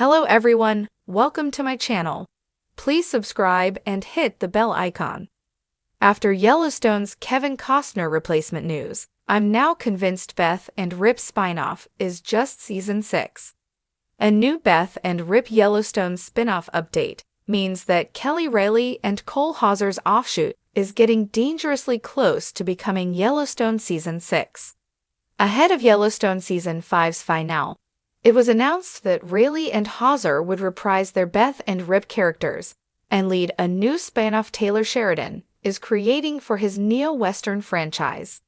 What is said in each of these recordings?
Hello everyone, welcome to my channel. Please subscribe and hit the bell icon. After Yellowstone's Kevin Costner replacement news, I'm now convinced Beth and Rip's spinoff is just Season 6. A new Beth and Rip Yellowstone spinoff update means that Kelly Reilly and Cole Hauser's offshoot is getting dangerously close to becoming Yellowstone Season 6. Ahead of Yellowstone Season 5's finale, it was announced that Reilly and Hauser would reprise their Beth and Rip characters and lead a new spinoff Taylor Sheridan is creating for his neo-Western franchise.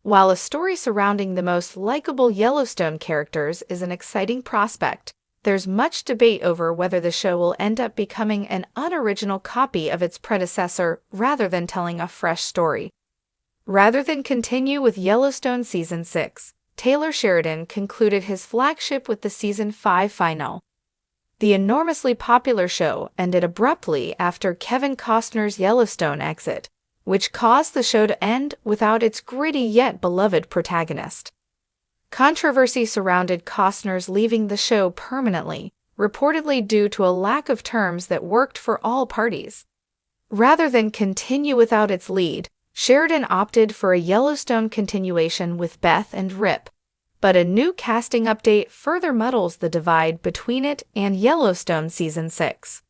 While a story surrounding the most likable Yellowstone characters is an exciting prospect, there's much debate over whether the show will end up becoming an unoriginal copy of its predecessor rather than telling a fresh story. Rather than continue with Yellowstone Season 6, Taylor Sheridan concluded his flagship with the Season 5 finale. The enormously popular show ended abruptly after Kevin Costner's Yellowstone exit, which caused the show to end without its gritty yet beloved protagonist. Controversy surrounded Costner's leaving the show permanently, reportedly due to a lack of terms that worked for all parties. Rather than continue without its lead, Sheridan opted for a Yellowstone continuation with Beth and Rip, but a new casting update further muddles the divide between it and Yellowstone Season 6.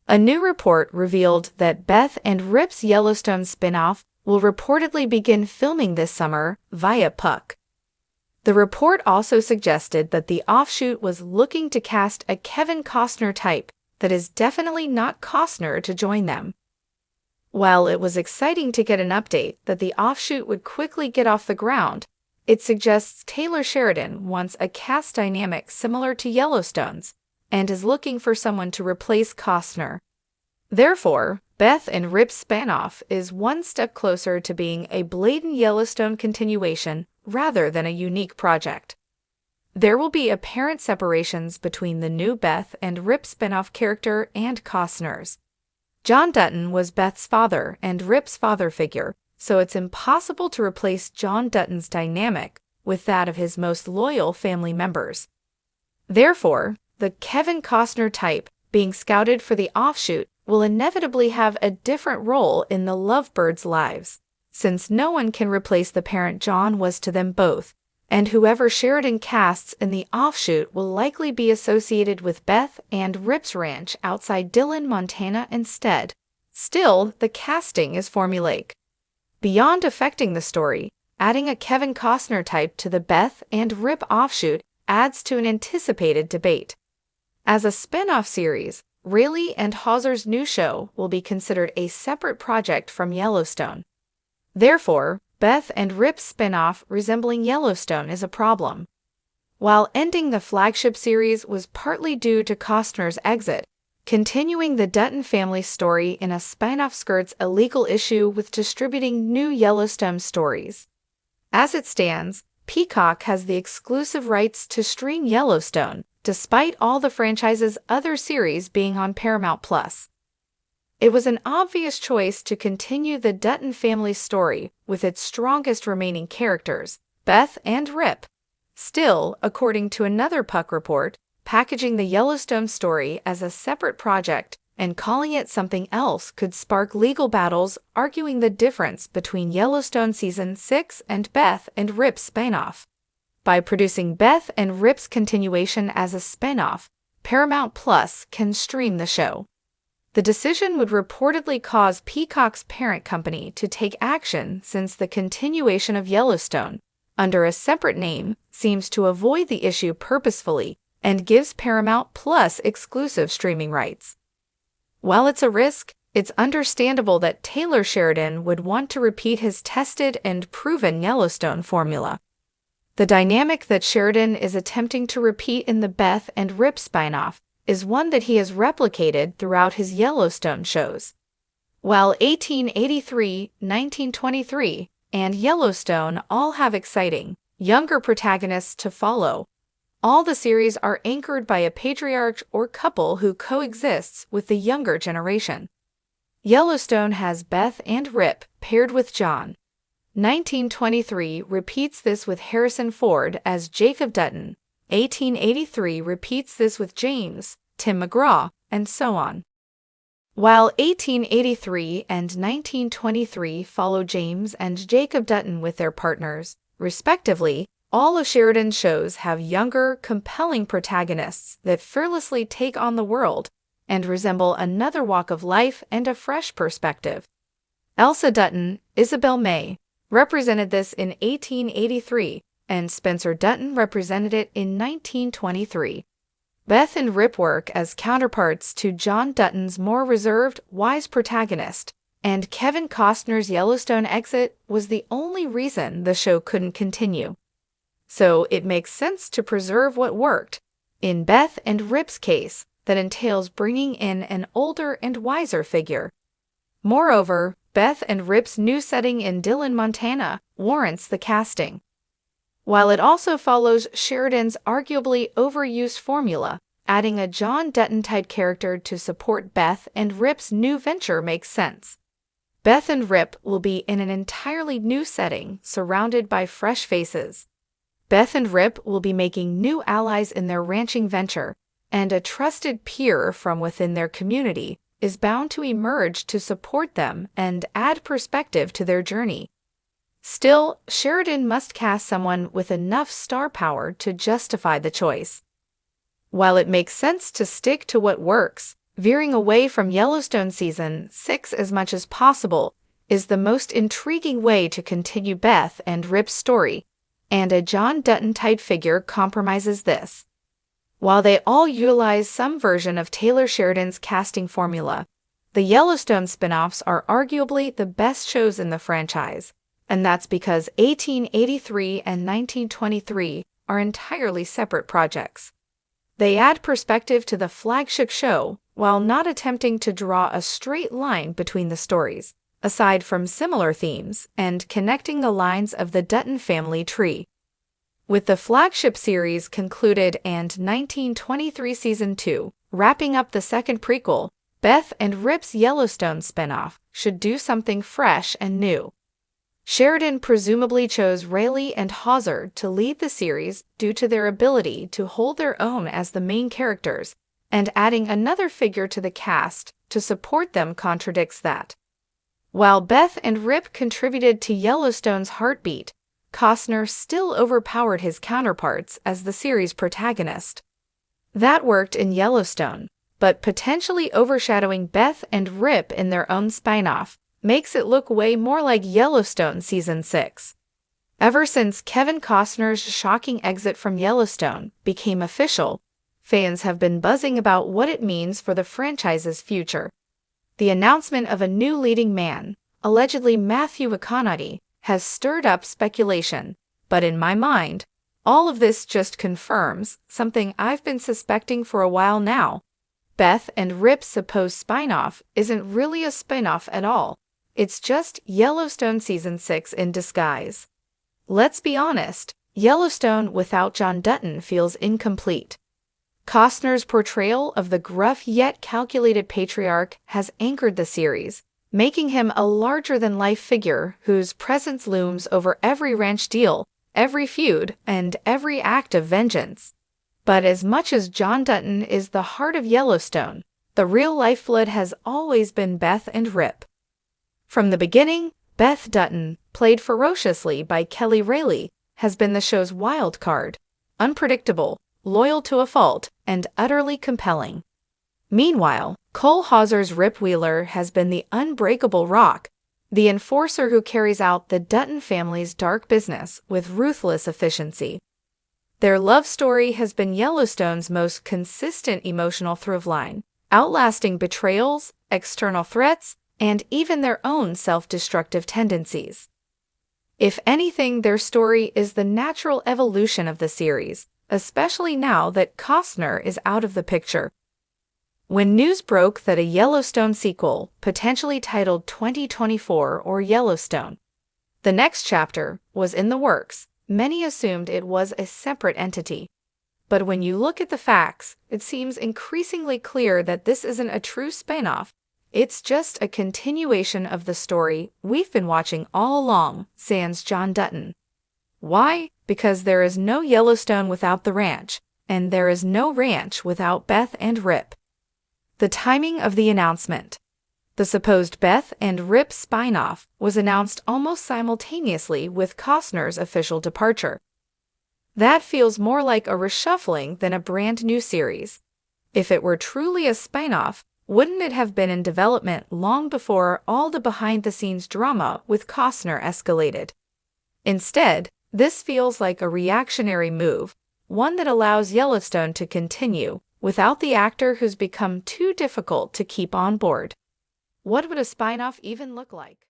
A new report revealed that Beth and Rip's Yellowstone spinoff will reportedly begin filming this summer via Puck. The report also suggested that the offshoot was looking to cast a Kevin Costner type that is definitely not Costner to join them. While it was exciting to get an update that the offshoot would quickly get off the ground, it suggests Taylor Sheridan wants a cast dynamic similar to Yellowstone's and is looking for someone to replace Costner. Therefore, Beth and Rip's spinoff is one step closer to being a blatant Yellowstone continuation rather than a unique project. There will be apparent separations between the new Beth and Rip spinoff character and Costner's. John Dutton was Beth's father and Rip's father figure, so it's impossible to replace John Dutton's dynamic with that of his most loyal family members. Therefore, the Kevin Costner type being scouted for the offshoot will inevitably have a different role in the lovebirds' lives, since no one can replace the parent John was to them both, and whoever Sheridan casts in the offshoot will likely be associated with Beth and Rip's ranch outside Dillon, Montana instead. Still, the casting is formulaic. Beyond affecting the story, adding a Kevin Costner type to the Beth and Rip offshoot adds to an anticipated debate. As a spin-off series, Reilly and Hauser's new show will be considered a separate project from Yellowstone. Therefore, Beth and Rip's spin-off resembling Yellowstone is a problem. While ending the flagship series was partly due to Costner's exit, continuing the Dutton family story in a spin-off skirts a legal issue with distributing new Yellowstone stories. As it stands, Peacock has the exclusive rights to stream Yellowstone, despite all the franchise's other series being on Paramount+. It was an obvious choice to continue the Dutton family story with its strongest remaining characters, Beth and Rip. Still, according to another Puck report, packaging the Yellowstone story as a separate project and calling it something else could spark legal battles arguing the difference between Yellowstone Season 6 and Beth and Rip's spinoff. By producing Beth and Rip's continuation as a spinoff, Paramount Plus can stream the show. The decision would reportedly cause Peacock's parent company to take action since the continuation of Yellowstone, under a separate name, seems to avoid the issue purposefully and gives Paramount Plus exclusive streaming rights. While it's a risk, it's understandable that Taylor Sheridan would want to repeat his tested and proven Yellowstone formula. The dynamic that Sheridan is attempting to repeat in the Beth and Rip spinoff is one that he has replicated throughout his Yellowstone shows. While 1883, 1923, and Yellowstone all have exciting, younger protagonists to follow, all the series are anchored by a patriarch or couple who coexists with the younger generation. Yellowstone has Beth and Rip paired with John. 1923 repeats this with Harrison Ford as Jacob Dutton, 1883 repeats this with James, Tim McGraw, and so on. While 1883 and 1923 follow James and Jacob Dutton with their partners, respectively, all of Sheridan's shows have younger, compelling protagonists that fearlessly take on the world and resemble another walk of life and a fresh perspective. Elsa Dutton, Isabel May, represented this in 1883, and Spencer Dutton represented it in 1923. Beth and Rip work as counterparts to John Dutton's more reserved, wise protagonist, and Kevin Costner's Yellowstone exit was the only reason the show couldn't continue. So it makes sense to preserve what worked. In Beth and Rip's case, that entails bringing in an older and wiser figure. Moreover, Beth and Rip's new setting in Dillon, Montana, warrants the casting. While it also follows Sheridan's arguably overused formula, adding a John Dutton-type character to support Beth and Rip's new venture makes sense. Beth and Rip will be in an entirely new setting, surrounded by fresh faces. Beth and Rip will be making new allies in their ranching venture, and a trusted peer from within their community is bound to emerge to support them and add perspective to their journey. Still, Sheridan must cast someone with enough star power to justify the choice. While it makes sense to stick to what works, veering away from Yellowstone Season 6 as much as possible is the most intriguing way to continue Beth and Rip's story, and a John Dutton-type figure compromises this. While they all utilize some version of Taylor Sheridan's casting formula, the Yellowstone spin-offs are arguably the best shows in the franchise, and that's because 1883 and 1923 are entirely separate projects. They add perspective to the flagship show while not attempting to draw a straight line between the stories, aside from similar themes and connecting the lines of the Dutton family tree. With the flagship series concluded and 1923 Season 2 wrapping up the second prequel, Beth and Rip's Yellowstone spinoff should do something fresh and new. Sheridan presumably chose Rayleigh and Hauser to lead the series due to their ability to hold their own as the main characters, and adding another figure to the cast to support them contradicts that. While Beth and Rip contributed to Yellowstone's heartbeat, Costner still overpowered his counterparts as the series' protagonist. That worked in Yellowstone, but potentially overshadowing Beth and Rip in their own spin-off makes it look way more like Yellowstone Season 6. Ever since Kevin Costner's shocking exit from Yellowstone became official, fans have been buzzing about what it means for the franchise's future. The announcement of a new leading man, allegedly Matthew McConaughey, has stirred up speculation, but in my mind, all of this just confirms something I've been suspecting for a while now. Beth and Rip's supposed spin-off isn't really a spin-off at all. It's just Yellowstone Season 6 in disguise. Let's be honest, Yellowstone without John Dutton feels incomplete. Costner's portrayal of the gruff yet calculated patriarch has anchored the series, making him a larger-than-life figure whose presence looms over every ranch deal, every feud, and every act of vengeance. But as much as John Dutton is the heart of Yellowstone, the real lifeblood has always been Beth and Rip. From the beginning, Beth Dutton, played ferociously by Kelly Rayleigh, has been the show's wild card, unpredictable, loyal to a fault, and utterly compelling. Meanwhile, Cole Hauser's Rip Wheeler has been the unbreakable rock, the enforcer who carries out the Dutton family's dark business with ruthless efficiency. Their love story has been Yellowstone's most consistent emotional through-line, outlasting betrayals, external threats, and even their own self-destructive tendencies. If anything, their story is the natural evolution of the series, especially now that Costner is out of the picture. When news broke that a Yellowstone sequel, potentially titled 2024 or Yellowstone, the next chapter, was in the works, many assumed it was a separate entity. But when you look at the facts, it seems increasingly clear that this isn't a true spin-off. It's just a continuation of the story we've been watching all along, sans John Dutton. Why? because there is no Yellowstone without the ranch, and there is no ranch without Beth and Rip. The timing of the announcement. The supposed Beth and Rip spinoff was announced almost simultaneously with Costner's official departure. That feels more like a reshuffling than a brand new series. If it were truly a spinoff, wouldn't it have been in development long before all the behind-the-scenes drama with Costner escalated? Instead, this feels like a reactionary move, one that allows Yellowstone to continue without the actor who's become too difficult to keep on board. What would a spinoff even look like?